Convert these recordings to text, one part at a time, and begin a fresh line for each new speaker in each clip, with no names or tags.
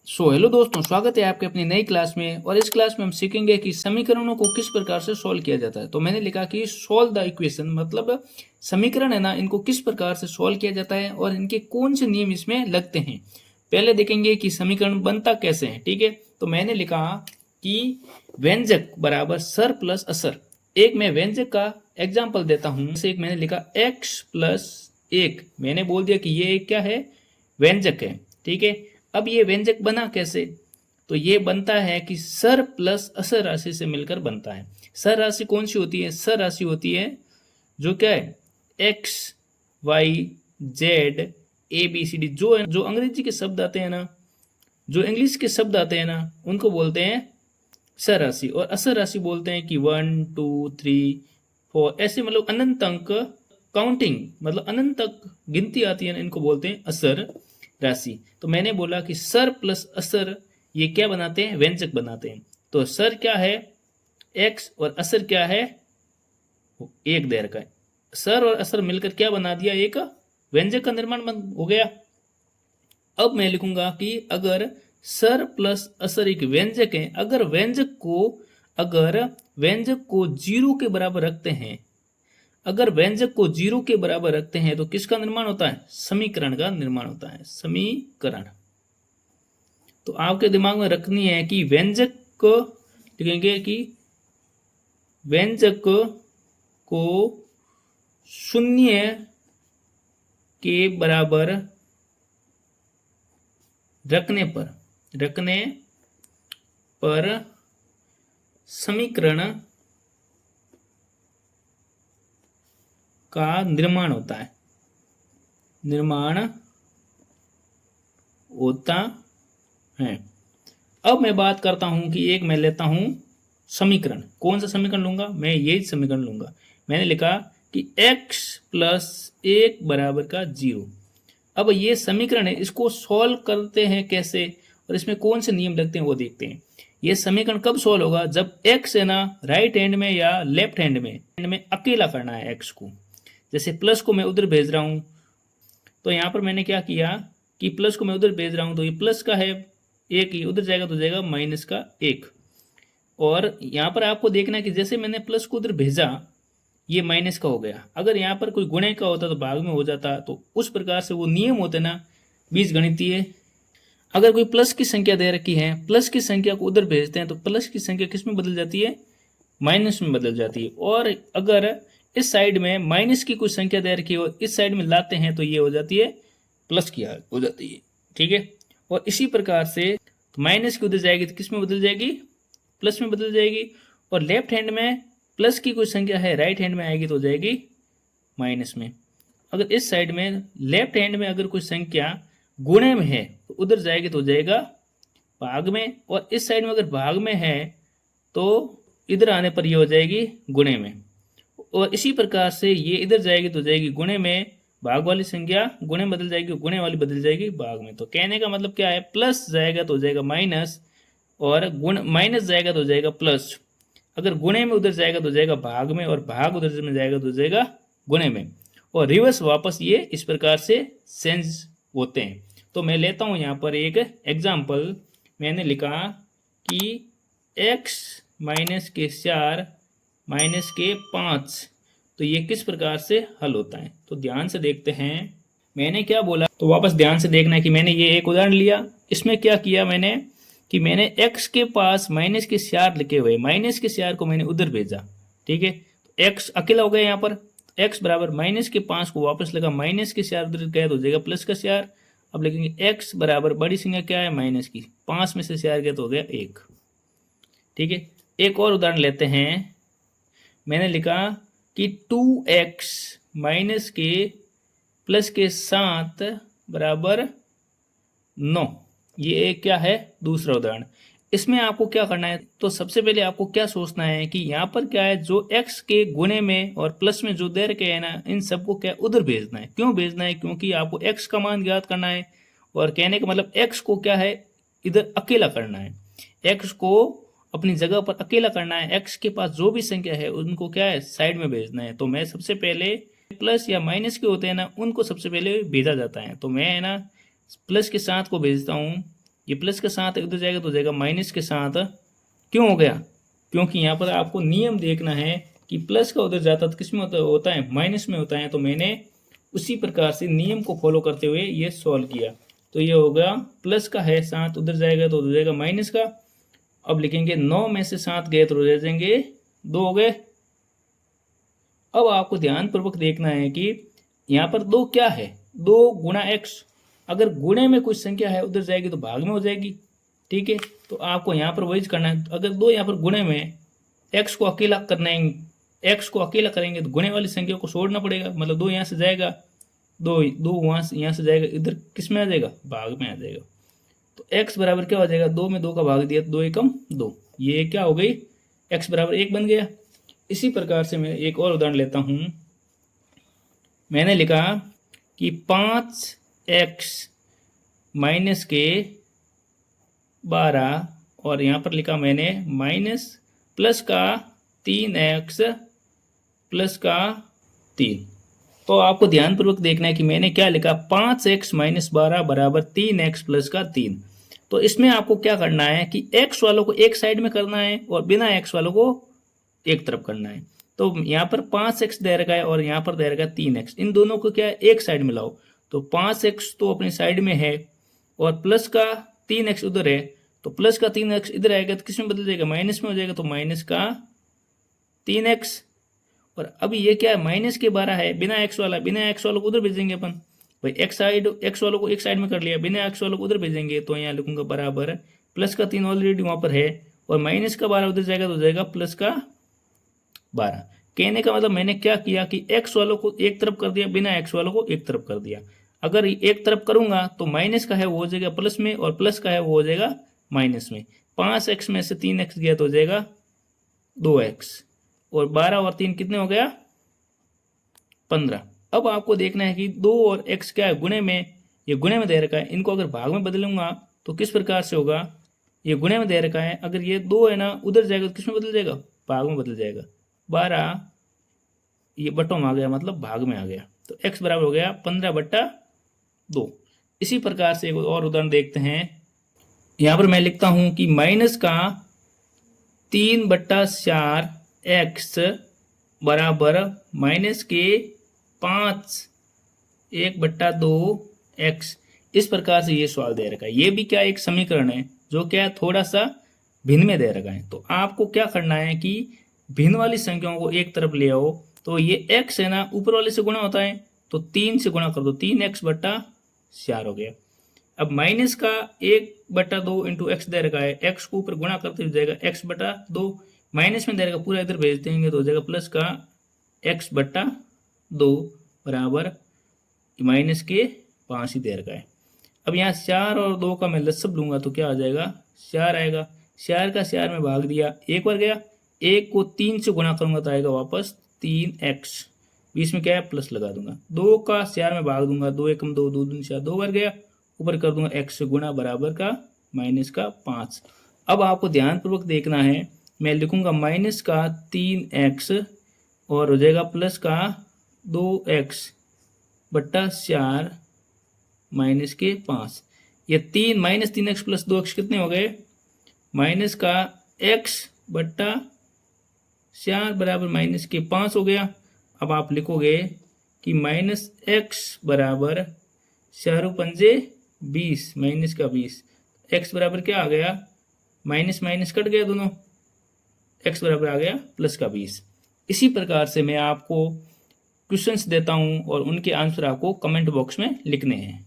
Hello दोस्तों, स्वागत है आपके अपनी नई क्लास में। और इस क्लास में हम सीखेंगे कि समीकरणों को किस प्रकार से सॉल्व किया जाता है। तो मैंने लिखा कि सॉल्व द इक्वेशन, मतलब समीकरण है ना, इनको किस प्रकार से सॉल्व किया जाता है और इनके कौन से नियम इसमें लगते हैं। पहले देखेंगे कि समीकरण बनता कैसे है। ठीक है, तो मैंने लिखा कि व्यंजक बराबर सर प्लस असर। एक मैं व्यंजक का एग्जाम्पल देता हूं। जैसे एक मैंने लिखा x प्लस 1, मैंने बोल दिया कि ये क्या है, व्यंजक है। ठीक है, अब ये व्यंजक बना कैसे, तो ये बनता है कि सर प्लस असर राशि से मिलकर बनता है। सर राशि कौन सी होती है, सर राशि होती है जो क्या है, X Y Z A B C D, जो अंग्रेजी के शब्द आते हैं ना, जो इंग्लिश के शब्द आते हैं ना, उनको बोलते हैं सर राशि। और असर राशि बोलते हैं कि 1 2 3 4 ऐसे, मतलब अनंत अंक काउंटिंग, मतलब अनंत तक गिनती आती है ना, इनको बोलते हैं असर राशि। तो मैंने बोला कि सर प्लस असर ये क्या बनाते हैं, व्यंजक बनाते हैं। तो सर क्या है, एक्स, और असर क्या है, एक देर का है। सर और असर मिलकर क्या बना दिया, एक व्यंजक का निर्माण हो गया। अब मैं लिखूंगा कि अगर सर प्लस असर एक व्यंजक है, अगर व्यंजक को जीरो के बराबर रखते हैं, अगर व्यंजक को जीरो के बराबर रखते हैं तो किसका निर्माण होता है, समीकरण का निर्माण होता है, समीकरण। तो आपके दिमाग में रखनी है कि व्यंजक को लिखेंगे कि व्यंजक को शून्य के बराबर रखने पर समीकरण का निर्माण होता है, अब मैं बात करता हूं कि एक मैं लेता हूं समीकरण। कौन सा समीकरण लूंगा, मैं यही समीकरण लूंगा। मैंने लिखा कि x प्लस 1 बराबर का 0। अब ये समीकरण है, इसको सॉल्व करते हैं कैसे और इसमें कौन से नियम लगते हैं वो देखते हैं। ये समीकरण कब सॉल्व होगा, जब x है ना राइट हैंड में या लेफ्ट हैंड में अकेला करना है x को। जैसे प्लस को मैं उधर भेज रहा हूं, तो यहाँ पर मैंने क्या किया कि प्लस को मैं उधर भेज रहा हूं, तो ये प्लस का है एक, ही उधर जाएगा तो जाएगा माइनस का एक। और यहाँ पर आपको देखना है कि जैसे मैंने प्लस को उधर भेजा, ये माइनस का हो गया। अगर यहाँ पर कोई गुणे का होता तो भाग में हो जाता। तो उस प्रकार से वो नियम होते ना बीज गणितीय। अगर कोई प्लस की संख्या दे रखी है, प्लस की संख्या को उधर भेजते हैं तो प्लस की संख्या किस में बदल जाती है, माइनस में बदल जाती है। और अगर इस साइड में माइनस की कोई संख्या दे रखी हो, इस साइड में लाते हैं तो ये हो जाती है प्लस की हो जाती है। ठीक है, और इसी प्रकार से माइनस की उधर जाएगी तो किस में बदल जाएगी, प्लस में बदल जाएगी। और लेफ्ट हैंड में प्लस की कोई संख्या है, राइट हैंड में आएगी तो हो जाएगी माइनस में। अगर इस साइड में लेफ्ट हैंड में अगर कोई संख्या गुणे में है तो उधर जाएगी तो हो जाएगा भाग में। और इस साइड में अगर भाग में है तो इधर आने पर यह हो जाएगी गुणे में। और इसी प्रकार से ये इधर जाएगी तो जाएगी गुणे में, भाग वाली संख्या गुणे में बदल जाएगी, गुणे वाली बदल जाएगी भाग में। तो कहने का मतलब क्या है, प्लस जाएगा तो हो जाएगा माइनस, और गुण माइनस जाएगा तो हो जाएगा प्लस। अगर गुणे में उधर जाएगा तो जाएगा भाग में, और भाग उधर में जाएगा तो जाएगा गुणे में। और रिवर्स वापस ये इस प्रकार से चेंज होते हैं। तो मैं लेता हूं यहाँ पर एक एग्जाम्पल। मैंने लिखा कि x माइनस के 4 माइनस के 5, तो ये किस प्रकार से हल होता है। तो ध्यान से देखते हैं मैंने क्या बोला। तो वापस ध्यान से देखना है कि मैंने ये एक उदाहरण लिया, इसमें क्या किया मैंने कि मैंने x के पास माइनस के 4 लिखे हुए, माइनस के 4 को मैंने उधर भेजा। ठीक है, तो x अकेला हो गया यहाँ पर, x बराबर माइनस के 5 को वापस लगा, माइनस के 4 उधर गया तो हो जाएगा प्लस का 4। अब लिखेंगे x बराबर बड़ी संख्या क्या है, माइनस की, 5 में से 4 गया तो हो गया 1। ठीक है, एक और उदाहरण लेते हैं। मैंने लिखा कि 2x माइनस के प्लस के 7 बराबर 9। ये एक क्या है, दूसरा उदाहरण। इसमें आपको क्या करना है, तो सबसे पहले आपको क्या सोचना है कि यहाँ पर क्या है, जो x के गुणे में और प्लस में जो दे रखे है ना, इन सबको क्या उधर भेजना है। क्यों भेजना है, क्योंकि आपको x का मान ज्ञात करना है। और कहने का मतलब x को क्या है, इधर अकेला करना है, x को अपनी जगह पर अकेला करना है। x के पास जो भी संख्या है उनको क्या है, साइड में भेजना है। तो मैं सबसे पहले प्लस या माइनस के होते हैं ना, उनको सबसे पहले भेजा जाता है। तो मैं है ना प्लस के 7 को भेजता हूँ ये प्लस के साथ उधर जाएगा तो हो जाएगा माइनस के साथ। क्यों हो गया? क्योंकि यहाँ पर आपको नियम देखना है कि प्लस का उधर जाता तो किस में होता है, माइनस में होता है। तो मैंने उसी प्रकार से नियम को फॉलो करते हुए ये सॉल्व किया। तो ये होगा प्लस का है 7 उधर जाएगा तो उधर जाएगा माइनस का। अब लिखेंगे 9 में से 7 गए तो रह जाएंगे 2 हो गए। अब आपको ध्यानपूर्वक देखना है कि यहाँ पर 2 क्या है, 2 गुणा एक्स। अगर गुणे में कुछ संख्या है उधर जाएगी तो भाग में हो जाएगी, ठीक है। तो आपको यहाँ पर वही करना है। अगर 2 यहाँ पर गुणे में एक्स को अकेला करना है, एक्स को अकेला करेंगे तो गुणे वाली संख्या को छोड़ना पड़ेगा। मतलब 2 यहाँ से जाएगा, 2 यहाँ से जाएगा, इधर किस में आ जाएगा, भाग में आ जाएगा। तो x बराबर क्या हो जाएगा, 2 में 2 का भाग दिया तो 2 एकम 2, ये क्या हो गई, x बराबर 1 बन गया। इसी प्रकार से मैं एक और उदाहरण लेता हूँ। मैंने लिखा कि 5x माइनस के 12 और यहाँ पर लिखा मैंने माइनस प्लस का 3x प्लस का 3। तो आपको ध्यानपूर्वक देखना है कि मैंने क्या लिखा, 5x माइनस 12 बराबर 3x प्लस का 3। तो इसमें आपको क्या करना है कि x वालों को एक साइड में करना है और बिना x वालों को एक तरफ करना है। तो यहाँ पर 5x दे रखा है और यहाँ पर दे रखा है 3x, इन दोनों को क्या है एक साइड में लाओ। तो 5x तो अपनी साइड में है और प्लस का 3x उधर है, तो प्लस का 3x इधर आएगा तो किस में बदल जाएगा, माइनस में हो जाएगा। तो माइनस का 3x और अभी ये क्या है, माइनस के 12 है, बिना x वाला, बिना x वालों को उधर भेजेंगे अपन भाई। x वालों को एक साइड में कर लिया, बिना x वालों को उधर भेजेंगे। तो यहाँ लिखूंगा बराबर प्लस का 3 ऑलरेडी वहां पर है और माइनस का 12 उधर जाएगा तो हो जाएगा प्लस का 12। कहने का मतलब मैंने क्या किया कि x वालों को एक तरफ कर दिया, बिना x वालों को एक तरफ कर दिया। अगर एक तरफ करूंगा तो माइनस का है वो हो जाएगा प्लस में और प्लस का है वो हो जाएगा माइनस में। 5x में से 3x गया तो हो जाएगा 2x और 12 और 3 कितने हो गया, 15। अब आपको देखना है कि 2 और x क्या है, गुणे में, ये गुणे में दे रखा है। इनको अगर भाग में बदलूंगा तो किस प्रकार से होगा, ये गुणे में दे रखा है, अगर ये 2 है ना उधर जाएगा तो किस में बदल जाएगा, भाग में बदल जाएगा। 12 ये बटों में आ गया, मतलब भाग में आ गया। तो x बराबर हो गया 15/2। इसी प्रकार से एक और उदाहरण देखते हैं। यहाँ पर मैं लिखता हूं कि माइनस का 3/4 x बराबर माइनस के 5 1/2 x। इस प्रकार से ये सवाल दे रखा है। ये भी क्या एक समीकरण है जो क्या थोड़ा सा भिन्न में दे रखा है। तो आपको क्या करना है कि भिन्न वाली संख्याओं को एक तरफ ले आओ। तो ये x है ना, ऊपर वाले से गुणा होता है तो 3 से गुणा कर दो, 3x/4 हो गया। अब माइनस का 1/2 इंटू एक्स दे रखा है, x को ऊपर गुणा करते हो जाएगा x/2, माइनस में दे रखा पूरा इधर भेज देंगे तो हो जाएगा प्लस का x/2 बराबर माइनस के 5 ही दे रखा है। अब यहाँ 4 और 2 का मैं लसब लूंगा तो क्या आ जाएगा, 4 आएगा। 4 का 4 में भाग दिया, 1 बार गया, 1 को 3 से गुणा करूंगा तो आएगा वापस 3x, बीच में क्या है प्लस लगा दूंगा। 2 का 4 में भाग दूंगा, 2 एकम 2, 2 दूनी 4, 2 बार गया, ऊपर कर दूंगा x से गुणा बराबर का माइनस का 5। अब आपको ध्यानपूर्वक देखना है, मैं लिखूंगा माइनस का 3x और हो जाएगा प्लस का 2x/4 माइनस के 5। ये 3 माइनस 3x प्लस 2x कितने हो गए, माइनस का x/4 बराबर माइनस के 5 हो गया। अब आप लिखोगे कि माइनस x बराबर 4 पंजे 20, माइनस का 20। x बराबर क्या आ गया, माइनस माइनस कट गया दोनों, x बराबर आ गया प्लस का 20। इसी प्रकार से मैं आपको क्वेश्चंस देता हूं और उनके आंसर आपको कमेंट बॉक्स में लिखने हैं।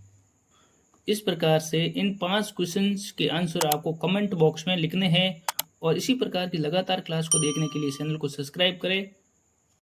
इस प्रकार से इन 5 क्वेश्चंस के आंसर आपको कमेंट बॉक्स में लिखने हैं। और इसी प्रकार की लगातार क्लास को देखने के लिए चैनल को सब्सक्राइब करें